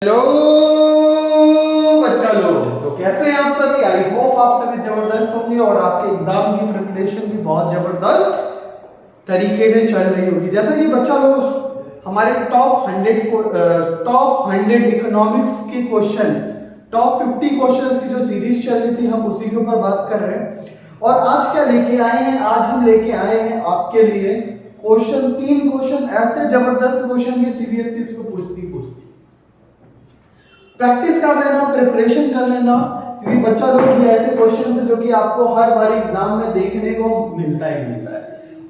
Hello बच्चा लोग, तो कैसे हैं आप सभी। आई होप आप सभी जबरदस्त होंगे और आपके एग्जाम की प्रिपरेशन भी बहुत जबरदस्त तरीके से चल रही होगी। जैसा कि बच्चा लोग हमारे टॉप 100 इकोनॉमिक्स के क्वेश्चन, टॉप 50 क्वेश्चंस की जो सीरीज चल रही थी, हम उसी के ऊपर बात कर रहे हैं। और आज क्या लेके आए हैं, आज हम लेके आए हैं आपके लिए क्वेश्चन, 3 क्वेश्चन ऐसे जबरदस्त क्वेश्चन की सीबीएसई इसको पूछती प्रैक्टिस कर लेना, प्रिपरेशन कर लेना, क्योंकि बच्चा लोग ये ऐसे क्वेश्चन है जो कि आपको हर बार एग्जाम में देखने को मिलता है।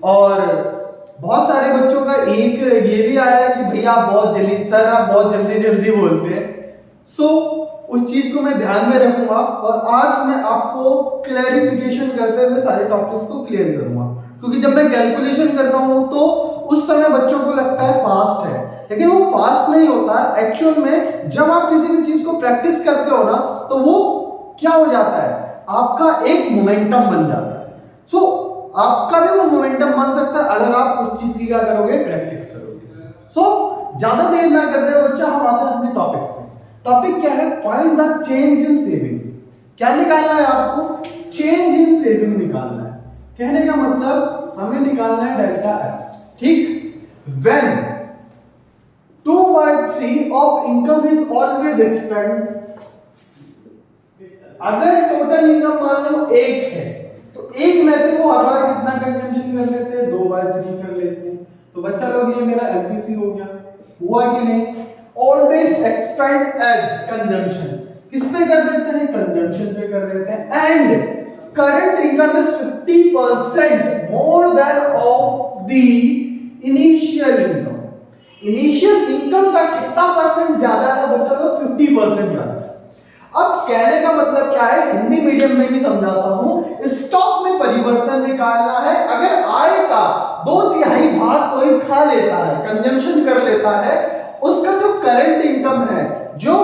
और बहुत सारे बच्चों का एक ये भी आया है कि भैया आप बहुत जल्दी, सर आप बहुत जल्दी जल्दी बोलते हैं। उस चीज को मैं ध्यान में रखूंगा और आज मैं आपको क्लैरिफिकेशन करते हुए सारे टॉपिक्स को क्लियर करूंगा। क्योंकि जब मैं कैलकुलेशन करता हूं तो उस समय बच्चों को लगता है फास्ट है, लेकिन वो फास्ट नहीं होता। एक्चुअल में जब आप किसी भी चीज को प्रैक्टिस करते हो ना, तो वो क्या हो जाता है, आपका एक मोमेंटम बन जाता है। आपका भी वो मोमेंटम बन सकता है अगर आप उस चीज की क्या करोगे, प्रैक्टिस करोगे। ज्यादा देर ना करते हुए बच्चा, हम आते हैं अपने टॉपिक्स में। टॉपिक क्या है, find the change in saving. क्या निकालना है आपको, चेंज इन सेविंग निकालना है। कहने का मतलब हमें निकालना है डेल्टा एस, ठीक। When 2/3 of income is always expand, अगर टोटल इनकम मान लो 1 है तो 1 में से वो हर बार कितना कंजम्पशन कर लेते हैं, 2/3 कर लेते हैं। तो बच्चा लोग ये मेरा एमपीसी हो गया, हुआ कि नहीं। ऑलवेज एक्सपेंड एज कंजम्पशन, किस पे कर देते हैं, कंजम्पशन पे कर देते हैं। And current income is 50% more than of the initial income. Initial income का कितना परसेंट ज्यादा है बच्चा लोग, 50% ज्यादा है। अब कहने का मतलब क्या है, हिंदी मीडियम में भी समझाता हूं, स्टॉक में परिवर्तन निकालना है। अगर आय का 2/3 भाग कोई खा लेता है, कंजम्पशन कर लेता है, उसका जो करंट इनकम है, जो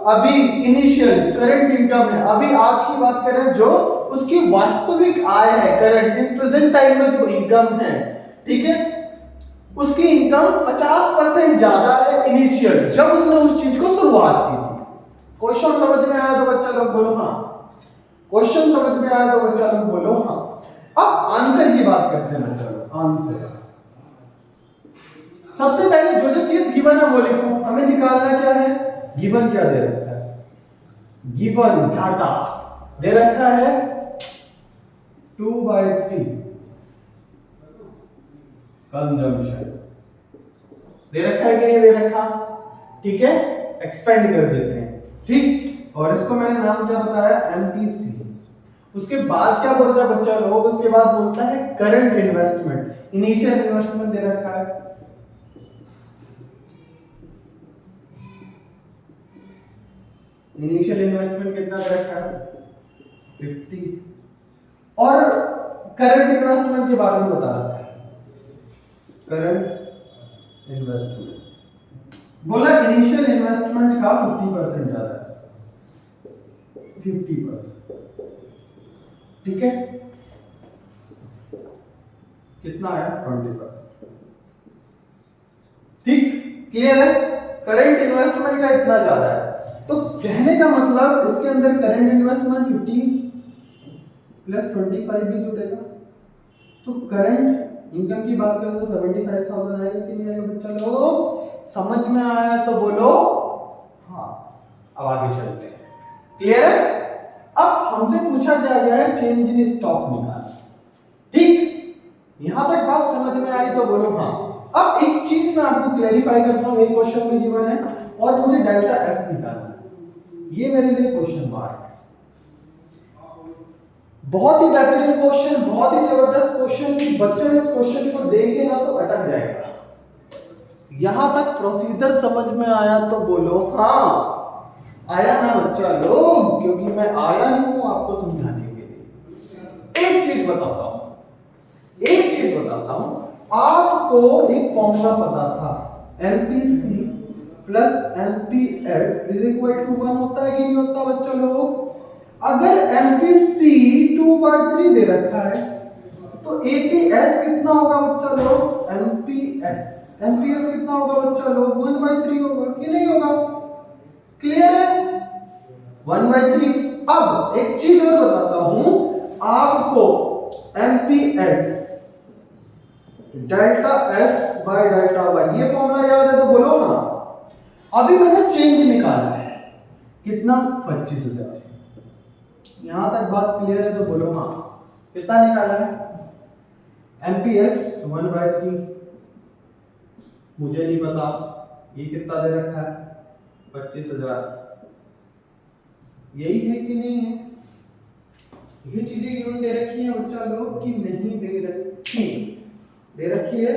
अभी इनिशियल करंट इनकम है, अभी आज की बात करें, जो उसकी वास्तविक आय है, करंट प्रेजेंट टाइम में जो इनकम है, ठीक है, उसकी इनकम 50% ज्यादा है इनिशियल, जब उसने उस चीज को शुरुआत की थी। क्वेश्चन समझ में आया तो बच्चा लोग बोलो हाँ। क्वेश्चन समझ में आया तो बच्चा लोग बोलो हाँ। अब आंसर की बात करते हैं बच्चा लोग। आंसर सबसे पहले जो चीज गिवन है वो लिखो। हमें निकालना क्या है, गिवन क्या दे रखा है, गिवन डाटा दे रखा है 2/3 कंजम्पशन दे रखा है कि नहीं दे रखा, ठीक है। एक्सपेंड कर देते हैं, ठीक। और इसको मैंने नाम क्या बताया, एमपीसी। उसके बाद क्या बोलता है बच्चा लोग, उसके बाद बोलता है करंट इन्वेस्टमेंट। इनिशियल इन्वेस्टमेंट दे रखा है, इनिशियल इन्वेस्टमेंट कितना दे रखा है, 50। और करंट इन्वेस्टमेंट के बारे में बता रखा है, करंट इन्वेस्टमेंट बोला इनिशियल इन्वेस्टमेंट का 50% ज्यादा है, 50%, ठीक है। कितना है, 20%, ठीक। क्लियर है, करंट इन्वेस्टमेंट का इतना ज्यादा है। तो कहने का मतलब इसके अंदर करंट इन्वेस्टमेंट 50 + 25 भी जुटेगा। तो करंट इनकम की बात करें तो 75,000 आएगा कि नहीं आएगा बच्चा लोग, समझ में आया तो बोलो हाँ। अब आगे चलते हैं, क्लियर है। अब हमसे पूछा क्या गया है, चेंज इन स्टॉक निकालना, ठीक। यहां तक बात समझ में आई तो बोलो हाँ। अब एक चीज मैं आपको क्लैरिफाई करता हूं, एक क्वेश्चन में गिवन है और मुझे डेल्टा एस निकालना है, ये मेरे लिए क्वेश्चन मार्क है। बहुत ही बेहतरीन क्वेश्चन, बहुत ही जबरदस्त क्वेश्चन की बच्चे इस क्वेश्चन को देखे ना तो अटक जाएगा। यहां तक प्रोसीजर समझ में आया तो बोलो हाँ। आया ना बच्चा लोग, क्योंकि मैं आया ही हूं आपको समझाने के लिए। एक चीज बताता हूं, आपको एक फॉर्मूला पता था, एमपीसी + एमपीएस = 1 होता है कि नहीं होता बच्चा लोग। अगर एमपीसी 2/3 दे रखा है तो एपीएस कितना होगा बच्चा लोग, एमपीएस कितना होगा बच्चा लोग, 1/3 होगा कि नहीं होगा। क्लियर है? 1/3। अब एक चीज और बताता हूं आपको, MPS delta S by delta Y, ये फॉर्मूला याद है तो बोलो ना। अभी मैंने चेंज निकाला है, कितना? 25,000। यहां तक बात क्लियर है तो बोलो हाँ। कितना निकाला है? एमपीएस 1/3, मुझे नहीं पता ये कितना दे रखा है, 25,000। यही है कि नहीं है? ये चीजें गिवन दे रखी है बच्चा लोग कि नहीं दे रखी? दे रखी है।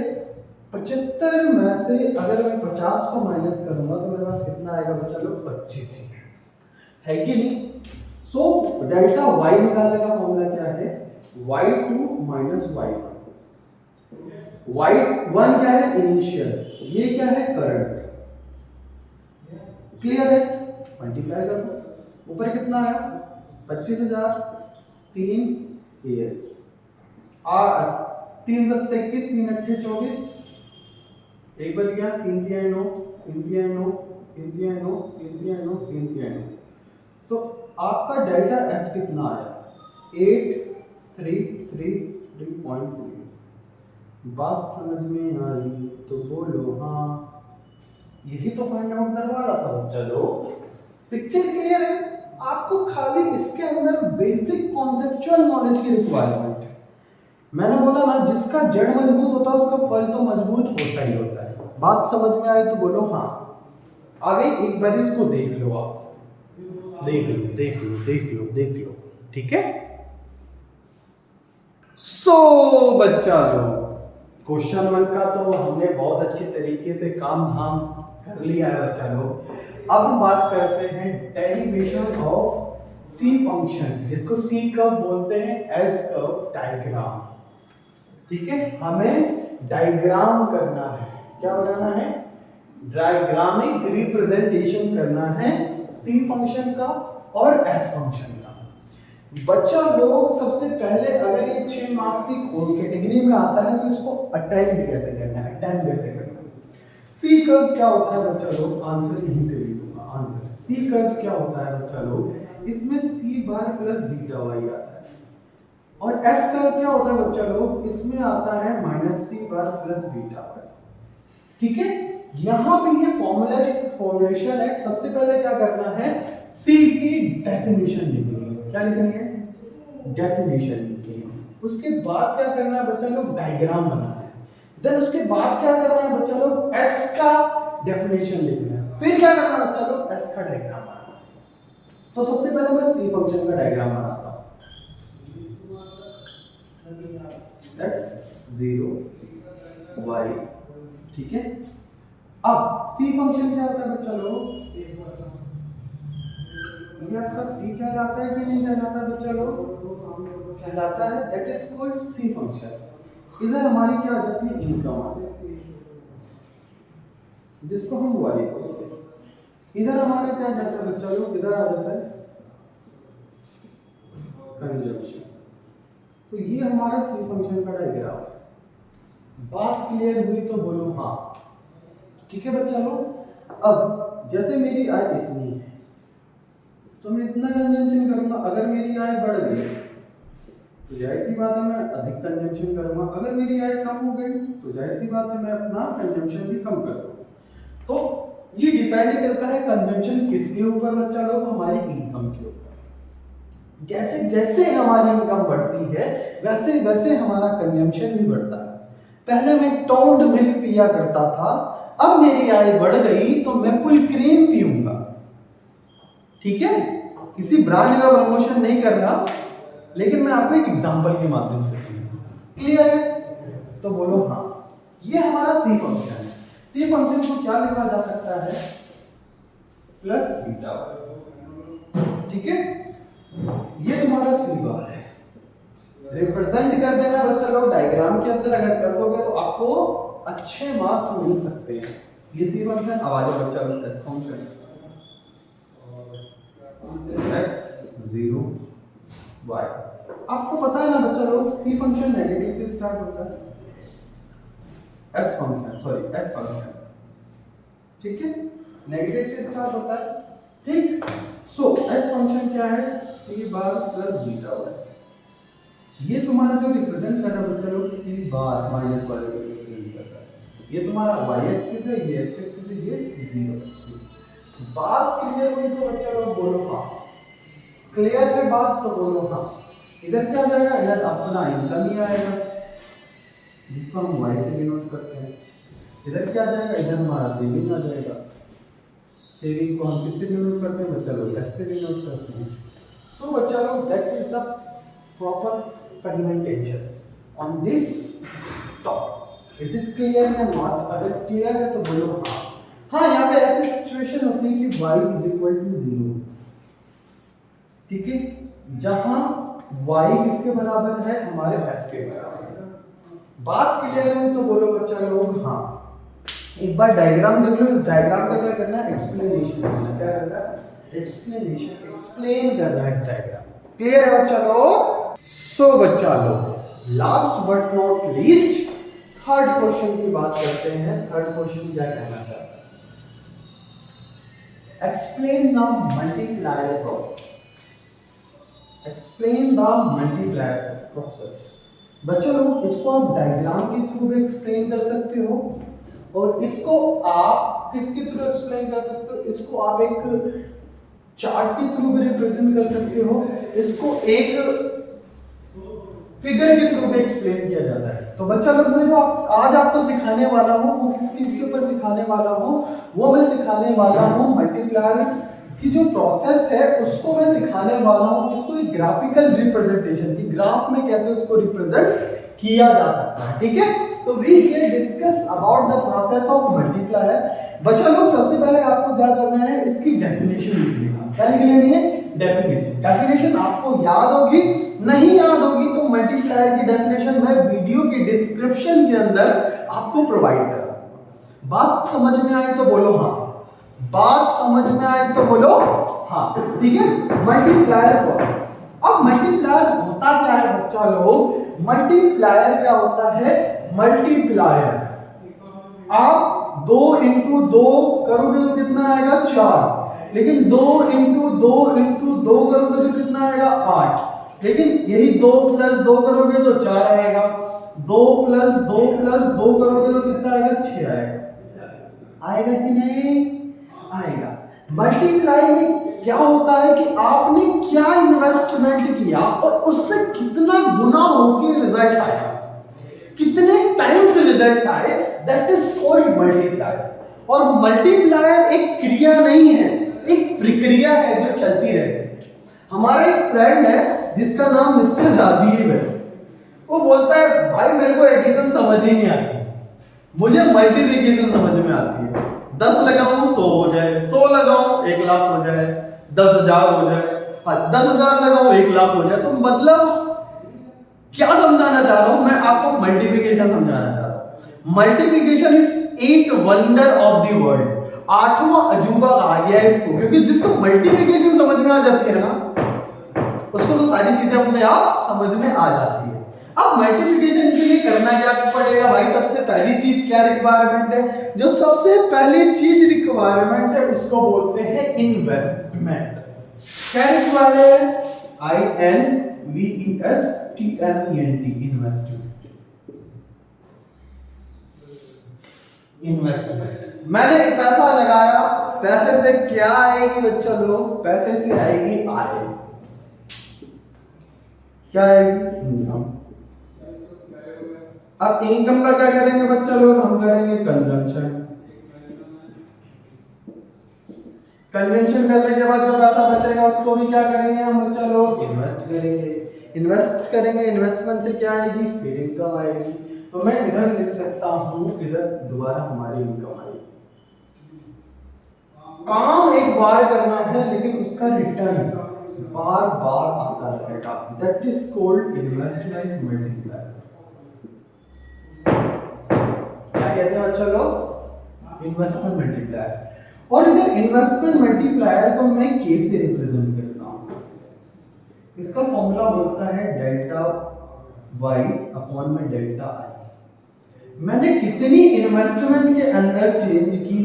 75 में से अगर मैं 50 को माइनस करूंगा तो मेरे पास कितना आएगा बच्चा लोग? 25 ही है कि नहीं? सो डेल्टा y निकालने का फॉर्मूला क्या है? y2 minus y1। y1 क्या है? इनिशियल। ये क्या है? करंट। क्लियर है? मल्टीप्लाई कर दो, ऊपर कितना आया? 25,000, 3 एस 3 7 21, 3 8 24, एक बच गया, 3 3 9, 3 3 9, 3 3 9, 3 3 9, 3 3 9। तो आपका डेल्टा एस कितना आया? 8333.3। बात समझ में आई तो बोलो हाँ। यही तो फाइंड आउट करवा रहा था बच्चा लोग। पिक्चर क्लियर है? आपको खाली इसके अंदर बेसिक कॉन्सेप्चुअल नॉलेज की रिक्वायरमेंट है। मैंने बोला ना, जिसका जड़ मजबूत होता है उसका फल तो मजबूत होता ही होता है। बात समझ में आई तो बोलो हाँ। आगे एक बार इसको देख लो, आप देख लो देख लो देख लो देख लो, ठीक है? सो बच्चा लोग, क्वेश्चन 1 का तो हमने बहुत अच्छे तरीके से काम धाम कर लिया है बच्चा लोग। अब हम बात करते हैं डेरिवेशन ऑफ सी फंक्शन, जिसको सी कर्व बोलते हैं, एस कर्व डायग्राम। ठीक है, हमें डायग्राम करना है। क्या बनाना है? डायग्रामिक रिप्रेजेंटेशन करना है सी फंक्शन का और एस फंक्शन का। बच्चा लोग सबसे पहले अगर ये 6 मार्क्स की कैटेगरी में आता है तो इसको अटेम्प्ट कैसे करना है, अटेम्प्ट कैसे करना है। सी कर्व क्या होता है बच्चा लोग? आंसर यहीं से लिख दूंगा। आंसर सी कर्व क्या होता है बच्चा लोग? इसमें सी बार प्लस बीटा वाई आता है। और एस कर्व क्या होता है बच्चा लोग? इसमें आता है माइनस सी बार प्लस बीटा वाई। ठीक है, यहां पे ये फॉर्मूलेशन है। सबसे पहले क्या करना है? सी की डेफिनेशन लिखनी है। क्या लिखनी है? डेफिनेशन लिखनी है। उसके बाद क्या करना है बच्चा लोग? डायग्राम बनाना है। देन उसके बाद क्या करना है बच्चा लोग? एस का डेफिनेशन लिखना है। फिर क्या करना है बच्चा लोग? एस का डायग्राम बनाना है। तो सबसे पहले मैं सी फंक्शन का डायग्राम बनाता हूं। x 0 y, ठीक है। अब सी फंक्शन क्या होता है बच्चा लोग? ये आपका सी कहलाता है कि नहीं कहलाता बच्चा लोग? कहलाता है। That is called C function. इधर हमारी क्या आ जाती है? इनकम आ जाती है, जिसको हम वाई बोलते हैं। इधर हमारे क्या जाता है बच्चा लोग? इधर आ जाता है कंजंक्शन। तो ये हमारा सी फंक्शन का डायग्राम है। बात क्लियर हुई तो बोलो हाँ। ठीक है बच्चा लोग, अब जैसे मेरी आय इतनी है तो मैं इतना कंजम्पशन करूंगा। अगर मेरी आय बढ़ गई तो जाहिर सी बात है मैं अधिक कंजम्पशन करूंगा। अगर मेरी आय कम हो गई तो जाहिर सी बात है मैं अपना कंजम्पशन भी कम कर दूंगा। तो ये डिपेंड करता है कंजम्पशन किसके ऊपर बच्चा लोग? हमारी इनकम के ऊपर। जैसे जैसे हमारी इनकम बढ़ती है वैसे वैसे हमारा कंजम्पशन भी बढ़ता है। पहले मैं टोन्ड मिल्क पिया करता था, अब मेरी आय बढ़ गई तो मैं फुल क्रीम पीऊंगा। ठीक है, किसी ब्रांड का प्रमोशन नहीं कर रहा, लेकिन मैं आपको एक एग्जांपल के माध्यम से क्लियर है तो बोलो हाँ। ये हमारा सी फंक्शन है। सी फंक्शन को क्या लिखा जा सकता है? Plus beta. ठीक है, ये तुम्हारा सी बार है। रिप्रेजेंट कर देना बच्चा लोग डायग्राम के अंदर। अगर कर दोगे तो आपको अच्छे मार्क्स मिल सकते हैं। ये सी फंक्शन। अब आ जाओ बच्चा लोग एस फंक्शन। x 0 y। आपको पता है ना बच्चा लोग, सी फंक्शन नेगेटिव से स्टार्ट होता है। एस फंक्शन ठीक है, नेगेटिव से स्टार्ट होता है। ठीक। सो एस फंक्शन क्या है, सी बार प्लस बीटा वाई। ये तुम्हारा जो रिप्रेजेंट कर रहा है बच्चा लोग, सी बार माइनस वाले को रिप्रेजेंट कर रहा है। ये तुम्हारा वाई एक्सिस है, ये एक्स एक्सिस है, ये जीरो एक्सिस। बात क्लियर हुई तो बच्चा लोग बोलो हाँ। क्लियर है बात तो बोलो हाँ। इधर क्या जाएगा, इधर अपना इनकम ही आएगा जिसको हम वाई से डिनोट करते हैं। इधर क्या जाएगा, इधर हमारा सेविंग आ जाएगा। सेविंग को हम किससे डिनोट करते हैं बच्चा लोग, एस से डिनोट करते हैं। सो बच्चा लोग that is the proper fragmentation on this topics. Is it clear या नॉट? अगर क्लियर है तो बोलो हाँ। हाँ, यहाँ पे ऐसी सिचुएशन होती है कि y इज इक्वल टू 0, ठीक है, जहां y किसके बराबर है, हमारे s के बराबर है। बात क्लियर हुई तो बोलो बच्चा लोग हाँ। एक बार डायग्राम देख लो। इस डायग्राम का क्या करना है, एक्सप्लेनेशन करना है। क्या करना है, एक्सप्लेनेशन, एक्सप्लेन करना है इस डायग्राम। क्लियर है बच्चा लोग? सो बच्चा लोग last but not least third question की बात करते हैं। थर्ड क्वेश्चन क्या कहना चाहता है, explain the multiplier process. Explain the multiplier process. बच्चों लोग इसको आप डायग्राम के थ्रू भी एक्सप्लेन कर सकते हो और इसको आप किसके थ्रू एक्सप्लेन कर सकते हो, इसको आप एक चार्ट के थ्रू भी रिप्रेजेंट कर सकते हो, इसको एक फिगर के थ्रू भी एक्सप्लेन किया जाता है। तो बच्चा लोग मैं जो आज आपको सिखाने वाला हूँ वो किस चीज के ऊपर सिखाने वाला हूँ, वो मैं सिखाने वाला हूँ मल्टीप्लायर की जो प्रोसेस है उसको मैं सिखाने वाला हूँ। इसको एक ग्राफिकल रिप्रेजेंटेशन की ग्राफ में कैसे उसको रिप्रेजेंट किया जा सकता है, ठीक है। तो we here discuss about the process of multiplier. बच्चा लोग सबसे पहले आपको क्या करना है, इसकी डेफिनेशन लिख लेना। क्या लिख लेनी है, डेफिनेशन। डेफिनेशन आपको याद होगी, नहीं याद होगी तो मल्टीप्लायर की डेफिनेशन मैं वीडियो के डिस्क्रिप्शन के अंदर आपको प्रोवाइड करूंगा। बात समझ में आई तो बोलो हाँ। बात समझ में आई तो बोलो हाँ, ठीक है। Multiplier process. अब मल्टीप्लायर होता क्या है बच्चा लोग, मल्टीप्लायर क्या होता है, मल्टीप्लायर आप 2 इंटू 2 करोगे तो कितना आएगा 4, लेकिन 2 इंटू 2 इंटू 2 करोगे तो कितना आएगा 8, लेकिन यही 2 प्लस 2 करोगे तो 4 आएगा, 2 प्लस 2 प्लस 2 करोगे तो कितना आएगा 6 आएगा। आएगा कि नहीं आएगा। मल्टीप्लाई में क्या होता है कि आपने क्या इन्वेस्टमेंट किया और उससे कितना गुना होके रिजल्ट आया, कितने टाइम से रिजल्ट आए, दैट इज कॉल्ड मल्टीप्लायर। और मल्टीप्लायर एक क्रिया नहीं है, एक प्रक्रिया है जो चलती रहती है। हमारा एक फ्रेंड है जिसका नाम मिस्टर राजीव है, वो बोलता है भाई मेरे को एडिशन समझ ही नहीं आती, मुझे मल्टीप्लिकेशन समझ में आती है। 10 लगाऊं 100 हो जाए, 100 लगाऊं 1 लाख हो जाए, 10,000 हो जाए, 10,000 लगाऊं 1 लाख हो जाए। तो मतलब क्या समझाना चाह रहा हूं मैं आपको, मल्टीप्लिकेशन समझाना चाह रहा हूं। Multiplication is 8 wonder of the world. 8वां अजूबा आ गया है इसको, क्योंकि जिसको मल्टीप्लिकेशन समझ में आ जाती है ना उसको तो सारी चीजें अपने आप समझ में आ जाती है। अब मल्टीप्लिकेशन के लिए करना क्या पड़ेगा भाई, सबसे पहली चीज क्या रिक्वायरमेंट है, जो सबसे पहली चीज रिक्वायरमेंट है उसको बोलते हैं इन्वेस्टमेंट। क्या रिक्वायर्ड है, INVESTMENT, इन्वेस्टमेंट। इन्वेस्टमेंट मैंने पैसा लगाया, पैसे से क्या आएगी बच्चा लोग, पैसे से आएगी आय। क्या आएगी, इनकम। अब इनकम का क्या करेंगे बच्चा लोग, हम करेंगे कंजम्पशन। कंजम्पशन करने के बाद जो पैसा बचेगा उसको भी क्या करेंगे हम बच्चा लोग, इन्वेस्ट करेंगे। इन्वेस्ट करेंगे, इन्वेस्टमेंट से क्या आएगी, फिर इनकम आएगी। तो मैं इधर लिख सकता हूं, इधर दोबारा हमारी इनकम आएगी। काम एक बार करना है लेकिन उसका रिटर्न बार बार आता रहेगा, that is called investment multiplier. क्या कहते हैं बच्चा लोग, इन्वेस्टमेंट मल्टीप्लायर। और इधर इन्वेस्टमेंट मल्टीप्लायर को मैं के से रिप्रेजेंट करता हूं। इसका फॉर्मूला होता है डेल्टा वाई अपॉन में डेल्टा आई। मैंने कितनी इन्वेस्टमेंट के अंदर चेंज की,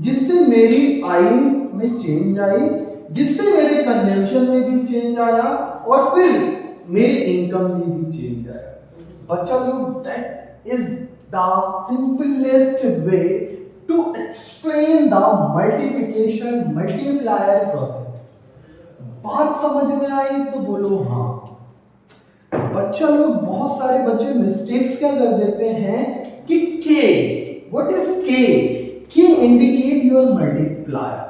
जिससे मेरी आई में चेंज आई, जिससे मेरे कंजम्पशन में भी चेंज आया और फिर मेरे इनकम में भी चेंज आया। बच्चा लोग, that is the simplest way to explain the multiplication multiplier process. बात समझ में आई तो बोलो हाँ। बच्चा लोग, बहुत सारे बच्चे मिस्टेक्स क्या कर देते हैं कि के, व्हाट इज के? के इंडिकेट योर मल्टीप्लायर।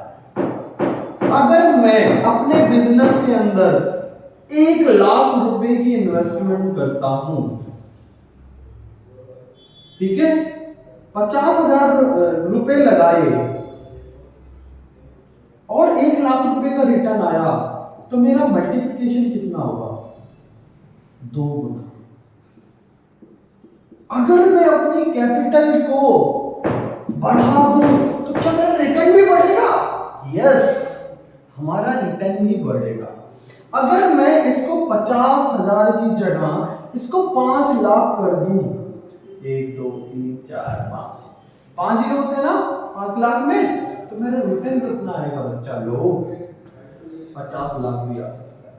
अगर मैं अपने बिजनेस के अंदर 1,00,000 रुपए की इन्वेस्टमेंट करता हूं, ठीक है, 50,000 रुपए लगाए और 1,00,000 रुपए का रिटर्न आया, तो मेरा मल्टीप्लिकेशन कितना होगा? 2 गुना। अगर मैं अपनी कैपिटल को बढ़ा दूं तो क्या मेरा रिटर्न भी बढ़ेगा? यस, हमारा रिटर्न भी बढ़ेगा। अगर मैं इसको 50,000 की जगह इसको 5,00,000 कर दूं, 1 2 3 4 5 जीरो होते हैं ना 5,00,000 में, तो मेरा रिटर्न कितना आएगा बच्चा लोग? 50,00,000 भी आ सकता है।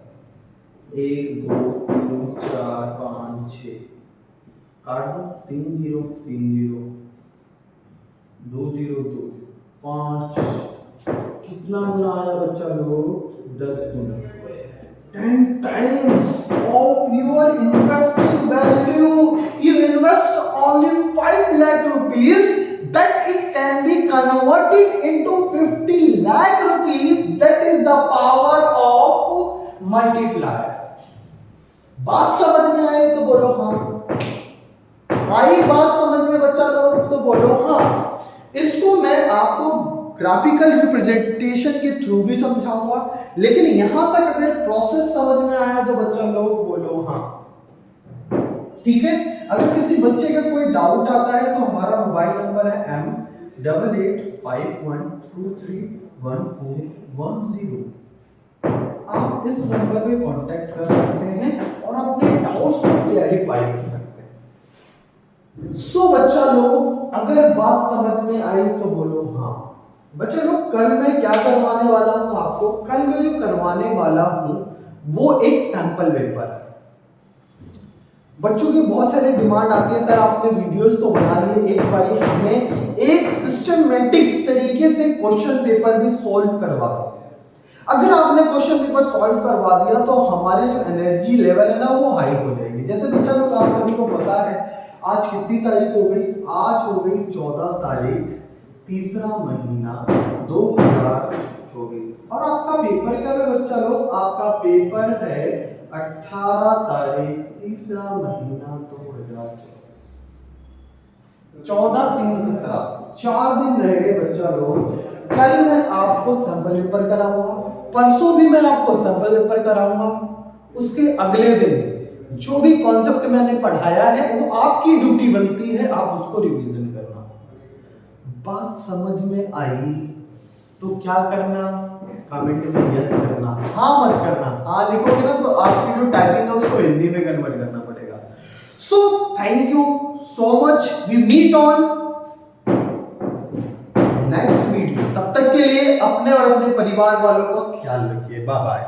1 2 3 4 5 6 काट दो, 3 जीरो 3 जीरो 2 जीरो 2 5, कितना गुना आया बच्चा लोग? 10 गुना। 10 times of your investing value. You invest only 5 lakh rupees, that it can be converted into 50 lakh rupees. That is the power of multiplier. बात समझ में आई तो बोलो हाँ। आई बात समझ में बच्चा लोग तो बोलो हाँ। इसको मैं आपको ग्राफिकल रिप्रेजेंटेशन के थ्रू भी समझाऊंगा, लेकिन यहां तक अगर प्रोसेस समझ में आया तो बच्चा लोग बोलो हाँ। ठीक है, अगर किसी बच्चे का कोई डाउट आता है तो हमारा मोबाइल नंबर है M8851231410। आप इस नंबर पे कांटेक्ट कर सकते हैं और अपने डाउट्स को क्लैरिफाई कर सकते हैं। सो बच्चा लोग, अगर बात समझ में आई तो बोलो हाँ। बच्चा लोग, कल मैं क्या करवाने वाला हूं आपको? कल मैं जो करवाने वाला हूं वो एक सैंपल पेपर है। बच्चों की बहुत सारी डिमांड आती है, सर आपने वीडियोस तो बना लिए, एक बार हमें एक सिस्टमैटिक तरीके से क्वेश्चन पेपर भी सॉल्व करवा दो। अगर आपने क्वेश्चन पेपर सॉल्व करवा दिया तो हमारे जो एनर्जी लेवल है ना वो हाई हो जाएगी। जैसे बच्चा लोग, आप सभी को पता है आज कितनी तारीख हो गई? आज हो गई 14 तारीख, तीसरा महीना 2024, और आपका पेपर कब है बच्चा लोग? आपका पेपर है 18 तारीख, तीसरा महीना 2024। 14 3 17, 4 दिन रह गए बच्चा लोग। कल मैं आपको सैंपल पेपर कराऊंगा, परसों भी मैं आपको सैंपल पेपर कराऊंगा, उसके अगले दिन जो भी कॉन्सेप्ट मैंने पढ़ाया है वो आपकी ड्यूटी बनती है, आप उसको रिवीजन करना। बात समझ में आई तो क्या करना? कमेंट में यस करना, हाँ मत करना। हाँ लिखोगे ना तो आपकी जो टाइपिंग है उसको हिंदी में कन्वर्ट करना पड़ेगा। So thank you so much, we meet on next video. तब तक के लिए अपने और अपने परिवार वालों का ख्याल रखिए। Bye bye.